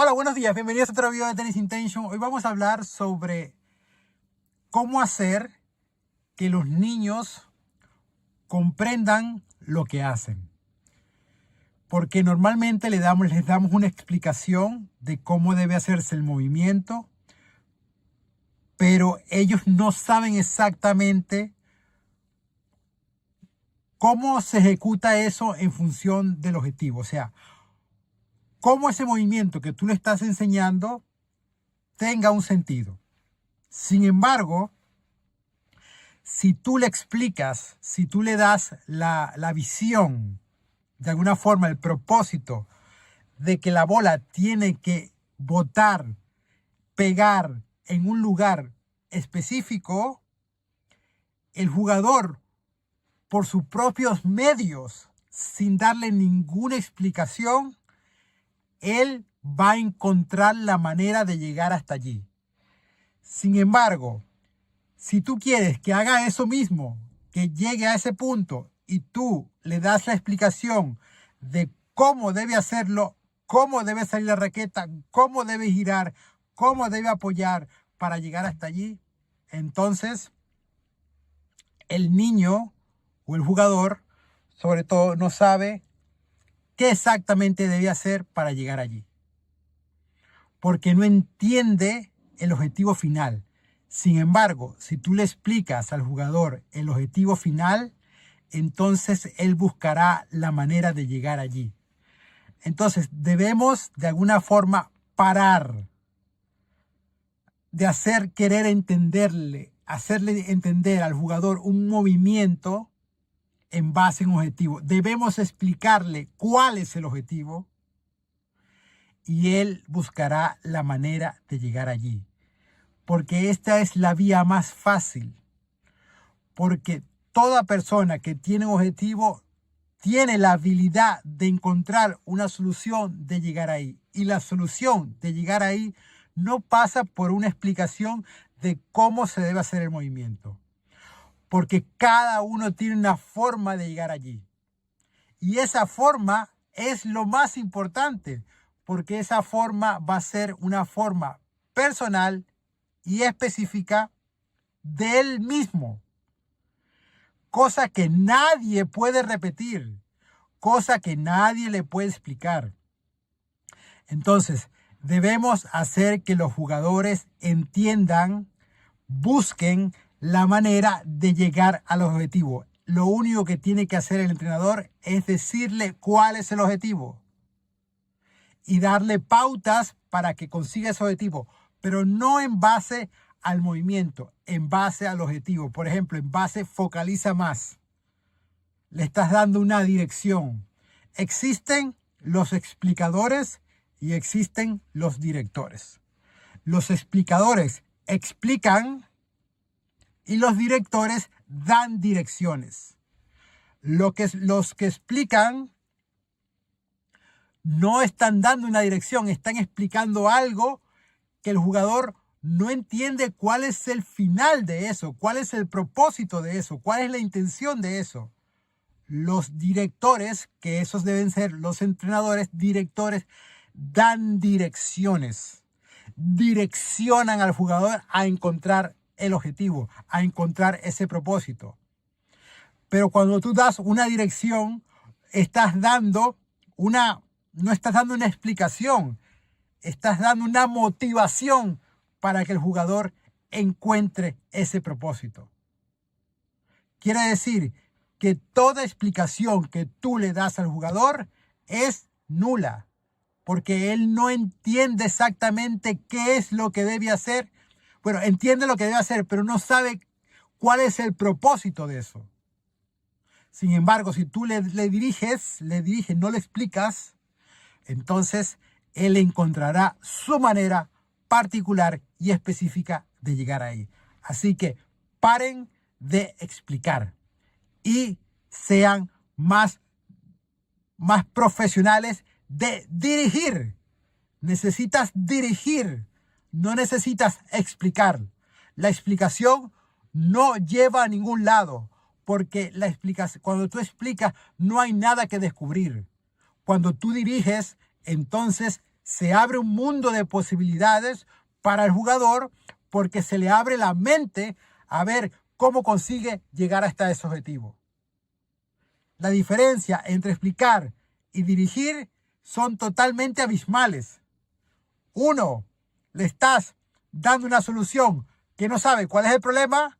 Hola, buenos días, bienvenidos a otro video de Tennis Intention. Hoy vamos a hablar sobre cómo hacer que los niños comprendan lo que hacen. Porque normalmente les damos una explicación de cómo debe hacerse el movimiento, pero ellos no saben exactamente cómo se ejecuta eso en función del objetivo. O sea, cómo ese movimiento que tú le estás enseñando tenga un sentido. Sin embargo, si tú le explicas, si tú le das la visión, de alguna forma el propósito de que la bola tiene que botar, pegar en un lugar específico, el jugador, por sus propios medios, sin darle ninguna explicación, él va a encontrar la manera de llegar hasta allí. Sin embargo, si tú quieres que haga eso mismo, que llegue a ese punto y tú le das la explicación de cómo debe hacerlo, cómo debe salir la raqueta, cómo debe girar, cómo debe apoyar para llegar hasta allí, entonces el niño o el jugador, sobre todo, no sabe qué exactamente debe hacer para llegar allí. Porque no entiende el objetivo final. Sin embargo, si tú le explicas al jugador el objetivo final, entonces él buscará la manera de llegar allí. Entonces debemos de alguna forma parar de hacerle entender al jugador un movimiento en base a un objetivo. Debemos explicarle cuál es el objetivo y él buscará la manera de llegar allí. Porque esta es la vía más fácil. Porque toda persona que tiene un objetivo tiene la habilidad de encontrar una solución de llegar ahí. Y la solución de llegar ahí no pasa por una explicación de cómo se debe hacer el movimiento. Porque cada uno tiene una forma de llegar allí. Y esa forma es lo más importante, porque esa forma va a ser una forma personal y específica de él mismo. Cosa que nadie puede repetir, cosa que nadie le puede explicar. Entonces, debemos hacer que los jugadores entiendan, busquen la manera de llegar al objetivo. Lo único que tiene que hacer el entrenador es decirle cuál es el objetivo y darle pautas para que consiga ese objetivo, pero no en base al movimiento, en base al objetivo. Por ejemplo, en base focaliza más. Le estás dando una dirección. Existen los explicadores y existen los directores. Los explicadores explican y los directores dan direcciones. Los que explican no están dando una dirección, están explicando algo que el jugador no entiende cuál es el final de eso, cuál es el propósito de eso, cuál es la intención de eso. Los directores, que esos deben ser los entrenadores, directores, dan direcciones. Direccionan al jugador a encontrar el objetivo, a encontrar ese propósito. Pero cuando tú das una dirección, no estás dando una explicación, estás dando una motivación para que el jugador encuentre ese propósito. Quiere decir que toda explicación que tú le das al jugador es nula, porque él no entiende exactamente qué es lo que debe hacer. Bueno, entiende lo que debe hacer, pero no sabe cuál es el propósito de eso. Sin embargo, si tú le diriges, no le explicas, entonces él encontrará su manera particular y específica de llegar ahí. Así que paren de explicar y sean más profesionales de dirigir. Necesitas dirigir, no necesitas explicar. La explicación no lleva a ningún lado, porque cuando tú explicas no hay nada que descubrir. Cuando tú diriges, entonces se abre un mundo de posibilidades para el jugador porque se le abre la mente a ver cómo consigue llegar hasta ese objetivo. La diferencia entre explicar y dirigir son totalmente abismales. Uno, le estás dando una solución que no sabe cuál es el problema,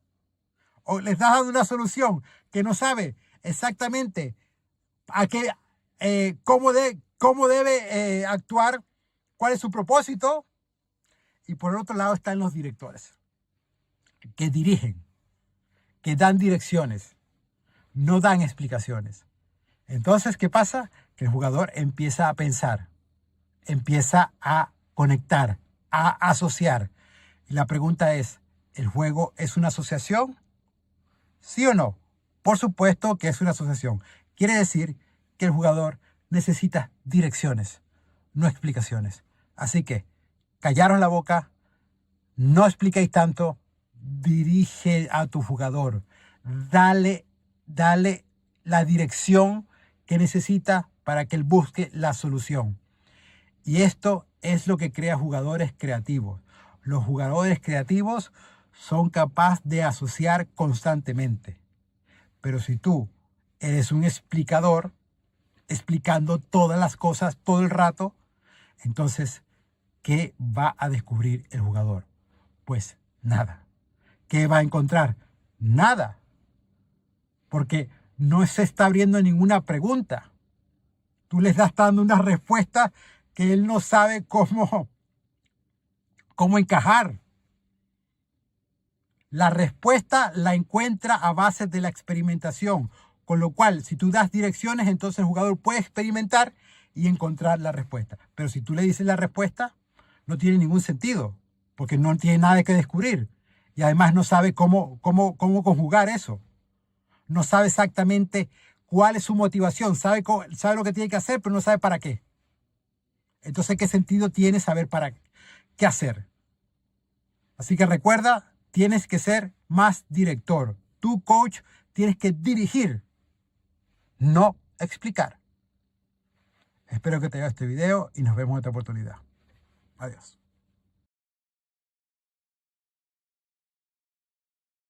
o le estás dando una solución que no sabe exactamente a qué, cómo debe actuar, cuál es su propósito. Y por el otro lado están los directores, que dirigen, que dan direcciones, no dan explicaciones. Entonces, ¿qué pasa? Que el jugador empieza a pensar, empieza a conectar, a asociar. Y la pregunta es, ¿el juego es una asociación? ¿Sí o no? Por supuesto que es una asociación. Quiere decir que el jugador necesita direcciones, no explicaciones. Así que, callaros la boca, no expliquéis tanto, dirige a tu jugador. Dale la dirección que necesita para que él busque la solución. Y esto es lo que crea jugadores creativos. Los jugadores creativos son capaces de asociar constantemente. Pero si tú eres un explicador, explicando todas las cosas todo el rato, entonces, ¿qué va a descubrir el jugador? Pues nada. ¿Qué va a encontrar? Nada. Porque no se está abriendo ninguna pregunta. Tú le estás dando una respuesta que él no sabe cómo encajar. La respuesta la encuentra a base de la experimentación. Con lo cual, si tú das direcciones, entonces el jugador puede experimentar y encontrar la respuesta. Pero si tú le dices la respuesta, no tiene ningún sentido, porque no tiene nada que descubrir. Y además no sabe cómo conjugar eso. No sabe exactamente cuál es su motivación. Sabe lo que tiene que hacer, pero no sabe para qué. Entonces, ¿qué sentido tiene saber para qué hacer? Así que recuerda, tienes que ser más director. Tú, coach, tienes que dirigir, no explicar. Espero que te haya este video y nos vemos en otra oportunidad. Adiós.